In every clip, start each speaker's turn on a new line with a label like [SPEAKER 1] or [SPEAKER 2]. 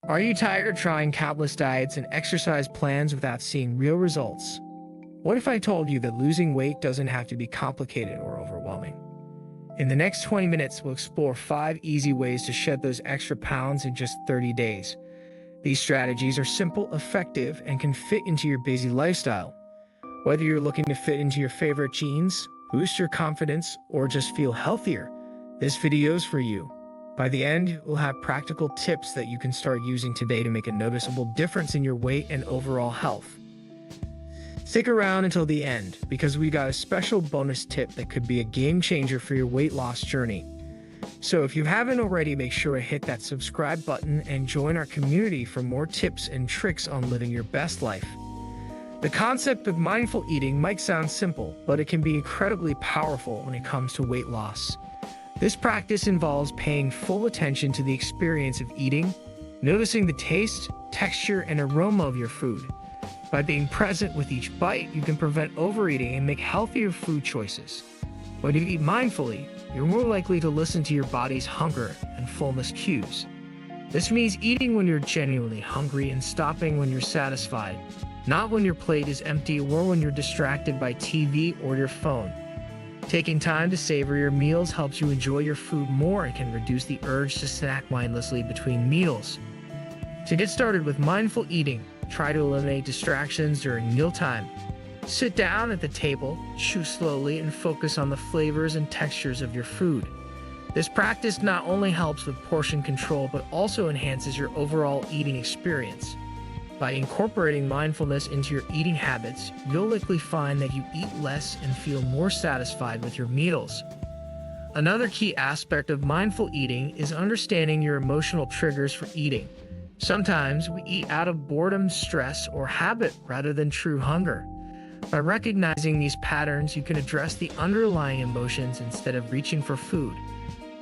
[SPEAKER 1] Are you tired of trying countless diets and exercise plans without seeing real results? What if I told you that losing weight doesn't have to be complicated or overwhelming? In the next 20 minutes, we'll explore 5 easy ways to shed those extra pounds in just 30 days. These strategies are simple, effective, and can fit into your busy lifestyle. Whether you're looking to fit into your favorite jeans, boost your confidence, or just feel healthier, this video is for you. By the end, we'll have practical tips that you can start using today to make a noticeable difference in your weight and overall health. Stick around until the end, because we got a special bonus tip that could be a game changer for your weight loss journey. So if you haven't already, make sure to hit that subscribe button and join our community for more tips and tricks on living your best life. The concept of mindful eating might sound simple, but it can be incredibly powerful when it comes to weight loss. This practice involves paying full attention to the experience of eating, noticing the taste, texture, and aroma of your food. By being present with each bite, you can prevent overeating and make healthier food choices. When you eat mindfully, you're more likely to listen to your body's hunger and fullness cues. This means eating when you're genuinely hungry and stopping when you're satisfied, not when your plate is empty or when you're distracted by TV or your phone. Taking time to savor your meals helps you enjoy your food more and can reduce the urge to snack mindlessly between meals. To get started with mindful eating, try to eliminate distractions during mealtime. Sit down at the table, chew slowly, and focus on the flavors and textures of your food. This practice not only helps with portion control but also enhances your overall eating experience. By incorporating mindfulness into your eating habits, you'll likely find that you eat less and feel more satisfied with your meals. Another key aspect of mindful eating is understanding your emotional triggers for eating. Sometimes we eat out of boredom, stress, or habit rather than true hunger. By recognizing these patterns, you can address the underlying emotions instead of reaching for food.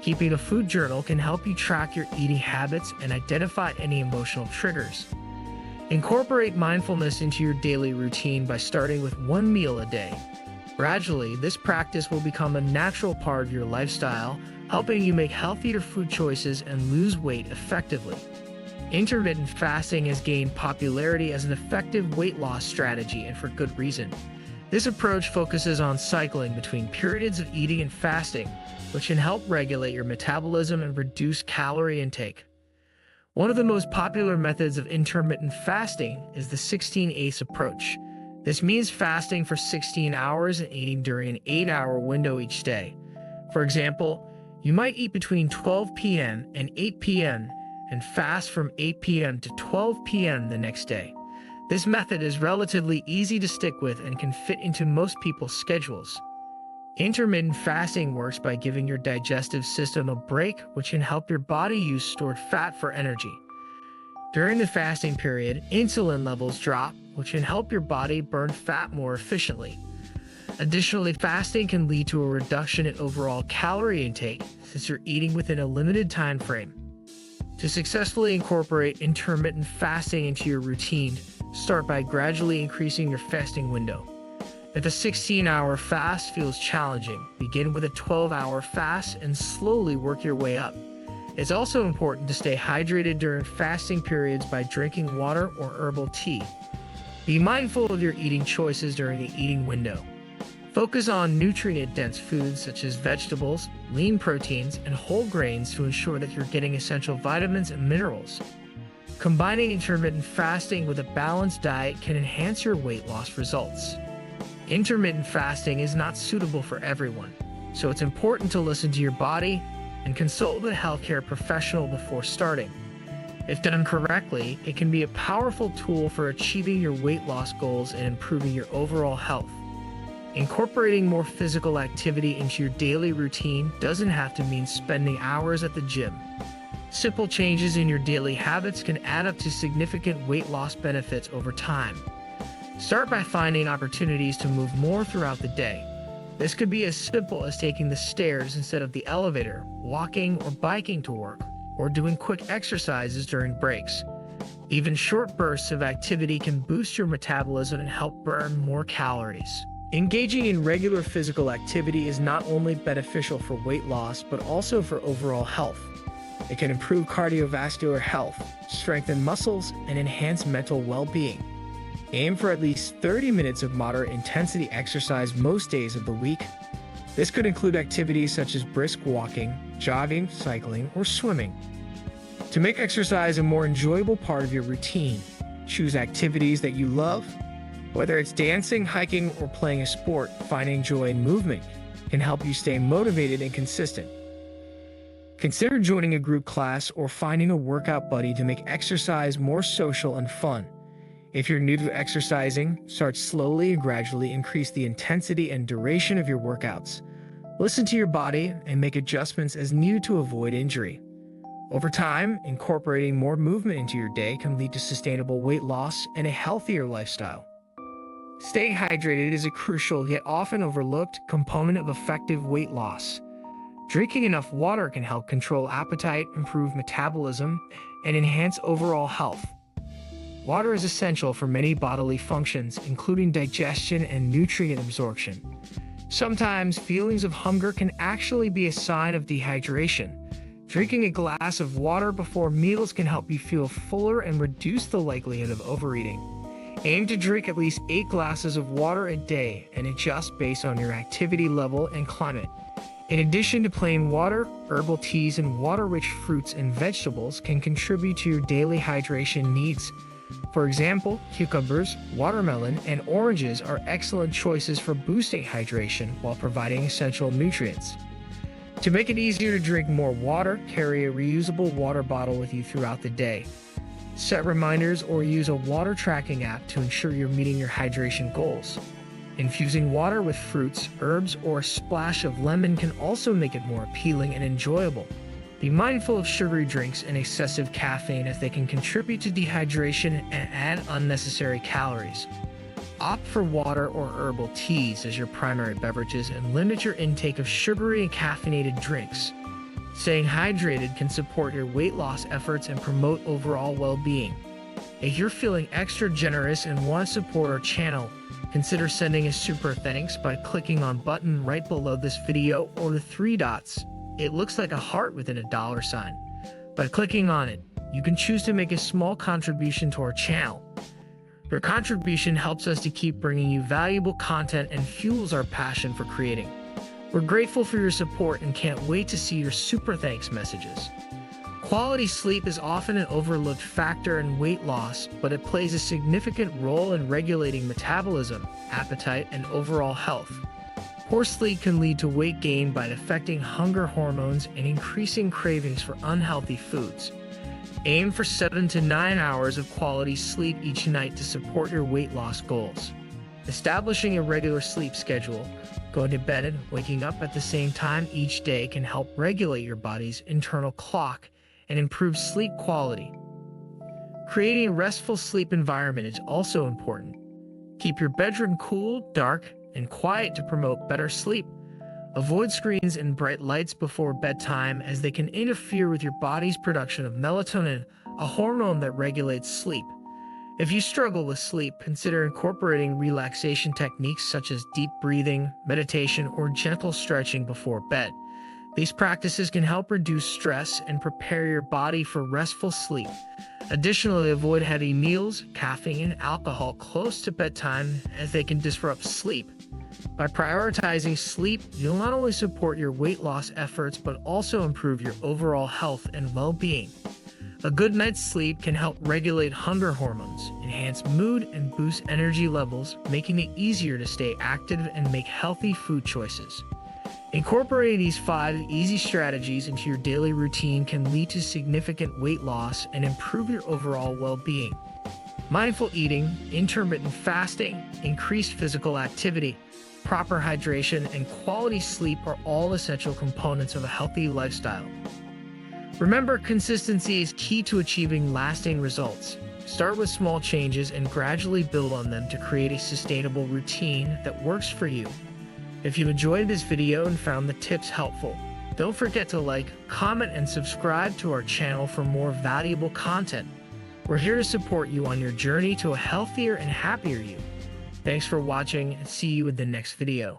[SPEAKER 1] Keeping a food journal can help you track your eating habits and identify any emotional triggers. Incorporate mindfulness into your daily routine by starting with one meal a day. Gradually, this practice will become a natural part of your lifestyle, helping you make healthier food choices and lose weight effectively. Intermittent fasting has gained popularity as an effective weight loss strategy, and for good reason. This approach focuses on cycling between periods of eating and fasting, which can help regulate your metabolism and reduce calorie intake. One of the most popular methods of intermittent fasting is the 16/8 approach. This means fasting for 16 hours and eating during an 8-hour window each day. For example, you might eat between 12 p.m. and 8 p.m. and fast from 8 p.m. to 12 p.m. the next day. This method is relatively easy to stick with and can fit into most people's schedules. Intermittent fasting works by giving your digestive system a break, which can help your body use stored fat for energy. During the fasting period, insulin levels drop, which can help your body burn fat more efficiently. Additionally, fasting can lead to a reduction in overall calorie intake since you're eating within a limited time frame. To successfully incorporate intermittent fasting into your routine, start by gradually increasing your fasting window. If a 16-hour fast feels challenging, begin with a 12-hour fast and slowly work your way up. It's also important to stay hydrated during fasting periods by drinking water or herbal tea. Be mindful of your eating choices during the eating window. Focus on nutrient-dense foods such as vegetables, lean proteins, and whole grains to ensure that you're getting essential vitamins and minerals. Combining intermittent fasting with a balanced diet can enhance your weight loss results. Intermittent fasting is not suitable for everyone, so it's important to listen to your body and consult with a healthcare professional before starting. If done correctly, it can be a powerful tool for achieving your weight loss goals and improving your overall health. Incorporating more physical activity into your daily routine doesn't have to mean spending hours at the gym. Simple changes in your daily habits can add up to significant weight loss benefits over time. Start by finding opportunities to move more throughout the day. This could be as simple as taking the stairs instead of the elevator, walking or biking to work, or doing quick exercises during breaks. Even short bursts of activity can boost your metabolism and help burn more calories. Engaging in regular physical activity is not only beneficial for weight loss, but also for overall health. It can improve cardiovascular health, strengthen muscles, and enhance mental well-being. Aim for at least 30 minutes of moderate intensity exercise most days of the week. This could include activities such as brisk walking, jogging, cycling, or swimming. To make exercise a more enjoyable part of your routine, choose activities that you love. Whether it's dancing, hiking, or playing a sport, finding joy in movement can help you stay motivated and consistent. Consider joining a group class or finding a workout buddy to make exercise more social and fun. If you're new to exercising, start slowly and gradually increase the intensity and duration of your workouts. Listen to your body and make adjustments as needed to avoid injury. Over time, incorporating more movement into your day can lead to sustainable weight loss and a healthier lifestyle. Staying hydrated is a crucial yet often overlooked component of effective weight loss. Drinking enough water can help control appetite, improve metabolism, and enhance overall health. Water is essential for many bodily functions, including digestion and nutrient absorption. Sometimes feelings of hunger can actually be a sign of dehydration. Drinking a glass of water before meals can help you feel fuller and reduce the likelihood of overeating. Aim to drink at least 8 glasses of water a day and adjust based on your activity level and climate. In addition to plain water, herbal teas and water-rich fruits and vegetables can contribute to your daily hydration needs. For example, cucumbers, watermelon, and oranges are excellent choices for boosting hydration while providing essential nutrients. To make it easier to drink more water, carry a reusable water bottle with you throughout the day. Set reminders or use a water tracking app to ensure you're meeting your hydration goals. Infusing water with fruits, herbs, or a splash of lemon can also make it more appealing and enjoyable. Be mindful of sugary drinks and excessive caffeine, as they can contribute to dehydration and add unnecessary calories. Opt for water or herbal teas as your primary beverages and limit your intake of sugary and caffeinated drinks. Staying hydrated can support your weight loss efforts and promote overall well-being. If you're feeling extra generous and want to support our channel, consider sending a super thanks by clicking on button right below this video or the 3 dots. It looks like a heart within a dollar sign. By clicking on it, you can choose to make a small contribution to our channel. Your contribution helps us to keep bringing you valuable content and fuels our passion for creating. We're grateful for your support and can't wait to see your super thanks messages. Quality sleep is often an overlooked factor in weight loss, but it plays a significant role in regulating metabolism, appetite, and overall health. Poor sleep can lead to weight gain by affecting hunger hormones and increasing cravings for unhealthy foods. Aim for 7 to 9 hours of quality sleep each night to support your weight loss goals. Establishing a regular sleep schedule, going to bed and waking up at the same time each day can help regulate your body's internal clock and improve sleep quality. Creating a restful sleep environment is also important. Keep your bedroom cool, dark, and quiet to promote better sleep. Avoid screens and bright lights before bedtime, as they can interfere with your body's production of melatonin, a hormone that regulates sleep. If you struggle with sleep, consider incorporating relaxation techniques such as deep breathing, meditation, or gentle stretching before bed. These practices can help reduce stress and prepare your body for restful sleep. Additionally, avoid heavy meals, caffeine, and alcohol close to bedtime, as they can disrupt sleep. By prioritizing sleep, you'll not only support your weight loss efforts, but also improve your overall health and well-being. A good night's sleep can help regulate hunger hormones, enhance mood, and boost energy levels, making it easier to stay active and make healthy food choices. Incorporating these 5 easy strategies into your daily routine can lead to significant weight loss and improve your overall well-being. Mindful eating, intermittent fasting, increased physical activity, proper hydration, and quality sleep are all essential components of a healthy lifestyle. Remember, consistency is key to achieving lasting results. Start with small changes and gradually build on them to create a sustainable routine that works for you. If you enjoyed this video and found the tips helpful, don't forget to like, comment, and subscribe to our channel for more valuable content. We're here to support you on your journey to a healthier and happier you. Thanks for watching, and see you in the next video.